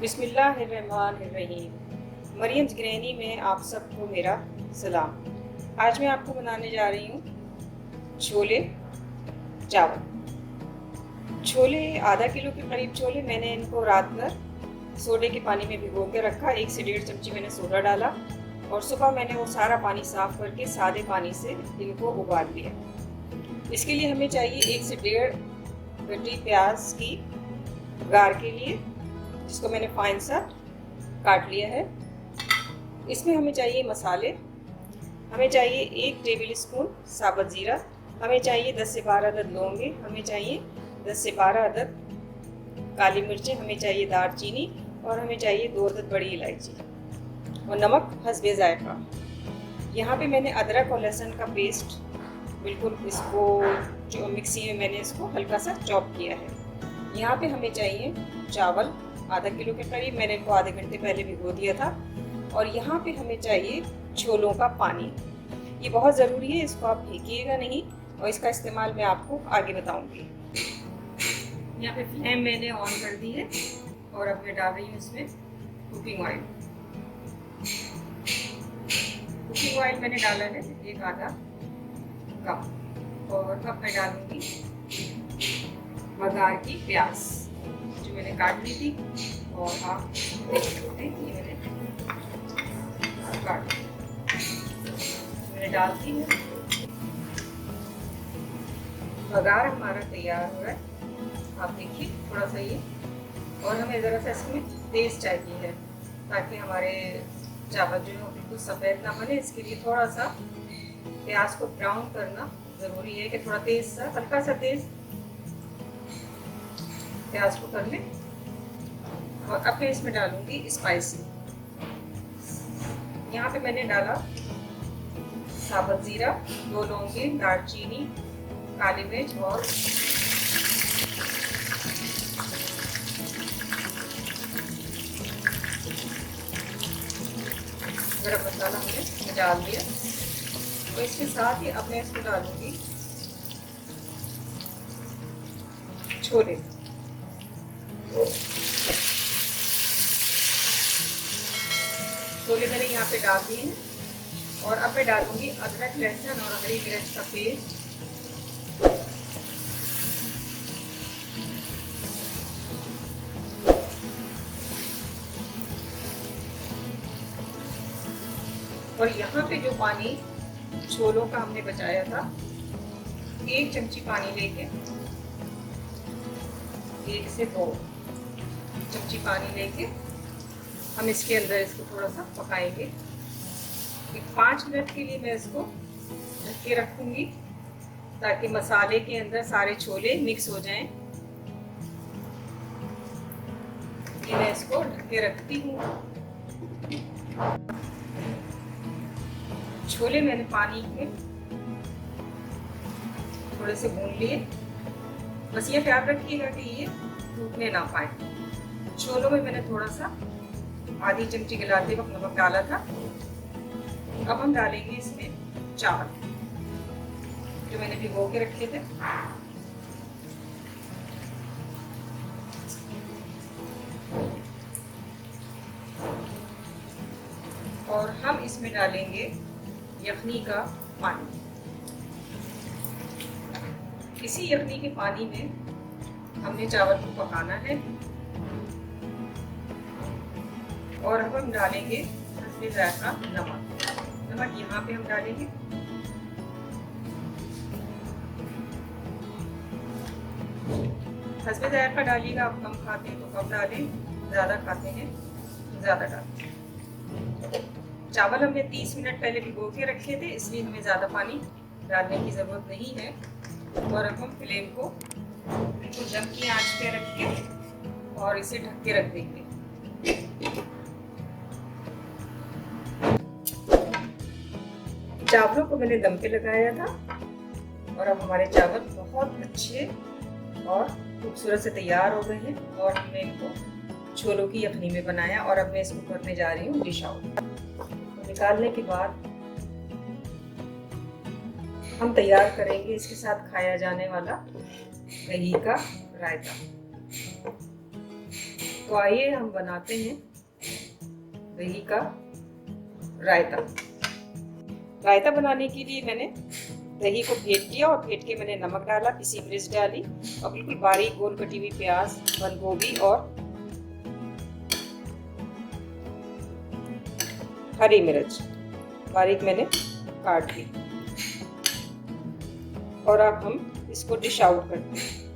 बिस्मिल्लाहिर्रहमानिर्रहीम। Mariam's granny में आप सबको मेरा सलाम। आज मैं आपको बनाने जा रही हूँ छोले चावल। छोले आधा किलो के करीब छोले मैंने इनको रात भर सोडे के पानी में भिगो के रखा। 1 से 1.5 चमची मैंने सोडा डाला और सुबह मैंने वो सारा पानी साफ करके सादे पानी से इनको उबाल लिया। इसके लिए हमें चाहिए 1 से 1.5 गड्डी प्याज की गार के लिए, जिसको मैंने फाइन सा काट लिया है। इसमें हमें चाहिए मसाले, हमें चाहिए 1 टेबल स्पून साबुत ज़ीरा, हमें चाहिए 10 से 12 अदद लौंगे, हमें चाहिए 10 से 12 अदद काली मिर्चें, हमें चाहिए दालचीनी और हमें चाहिए 2 अदद बड़ी इलायची और नमक हस्बे ज़ायक़ा। यहाँ पे मैंने अदरक और लहसुन का पेस्ट बिल्कुल इसको जो मिक्सी में मैंने इसको हल्का सा चॉप किया है। यहाँ पे हमें चाहिए चावल आधा किलो के करीब, मैंने इनको आधे घंटे पहले भिगो दिया था। और यहाँ पे हमें चाहिए छोलों का पानी, ये बहुत ज़रूरी है, इसको आप फेंकिएगा नहीं और इसका इस्तेमाल मैं आपको आगे बताऊंगी। यहाँ पे फ्लेम मैंने ऑन कर दी है और अब मैं डाल रही हूँ इसमें कुकिंग ऑयल। कुकिंग ऑयल मैंने डाला है 1 आधा कप और अब मैं डालूंगी बघार की प्याज जो मैंने काट ली थी और आप देख सकते हैं ये मैंने काट मैंने डाल दी है। बघार हमारा तैयार हो रहा है, आप देखिए थोड़ा सा ये, और हमें ज़रा सा इसमें तेज़ चाहिए है ताकि हमारे चावल जो है बिल्कुल सफ़ेद ना बने। इसके लिए थोड़ा सा प्याज को ब्राउन करना ज़रूरी है कि थोड़ा तेज़ सा, हल्का सा तेज़ प्याज को कर लें। और अब मैं इसमें डालूंगी स्पाइसी। यहाँ पे मैंने डाला साबुत ज़ीरा, 2 लौंगे, दालचीनी, काली मिर्च और गरम मसाला हमने डाल दिया। और इसके साथ ही अब मैं इसको डालूंगी छोले। छोले मैंने यहाँ पे डाल दिए हैं और अब मैं डालूंगी अदरक लहसुन और हरी मिर्च का पेस्ट। और यहाँ पे जो पानी छोलों का हमने बचाया था, 1 चमची पानी लेके 1 से 2 चमची पानी लेके हम इसके अंदर इसको थोड़ा सा पकाएंगे। 5 मिनट के लिए मैं इसको ढक के रखूंगी ताकि मसाले के अंदर सारे छोले मिक्स हो जाएं। ये मैं इसको ढक के रखती हूँ। छोले मैंने पानी में थोड़े से भून लिए, बस ये ख्याल रखिएगा कि ये टूटने ना पाए। छोलों में मैंने थोड़ा सा आधी चमची गिलाते वक्त नमक डाला था। अब हम डालेंगे इसमें चावल जो मैंने भिगो के रखे थे। और हम इसमें डालेंगे यखनी का पानी। इसी यखनी के पानी में हमने चावल को पकाना है। और अब हम डालेंगे हस्बे ज़ायक़ा नमक। नमक यहाँ पे हम डालेंगे हस्बे ज़ायक़ा डालिएगा। आप कम खाते हैं तो कम डालें, ज़्यादा खाते हैं ज़्यादा डालें। चावल हमने 30 मिनट पहले भिगो के रखे थे, इसलिए हमें ज़्यादा पानी डालने की ज़रूरत नहीं है। और अब हम फ्लेम को बिल्कुल दम की आंच पे रख के और इसे ढक के रख देंगे। चावलों को मैंने दम पे लगाया था और अब हमारे चावल बहुत अच्छे और खूबसूरत से तैयार हो गए हैं। और हमने इनको छोलों की यखनी में बनाया और अब मैं इसको करने जा रही हूँ डिश आउट। निकालने के बाद हम तैयार करेंगे इसके साथ खाया जाने वाला दही का रायता। तो आइए हम बनाते हैं दही का रायता। रायता बनाने के लिए मैंने दही को फेंट लिया और फेंट के मैंने नमक डाला, पिसी मिर्च डाली और बिल्कुल बारीक गोल कटी हुई प्याज, बंद गोभी और हरी मिर्च बारीक मैंने काट ली। और अब हम इसको डिश आउट करते हैं।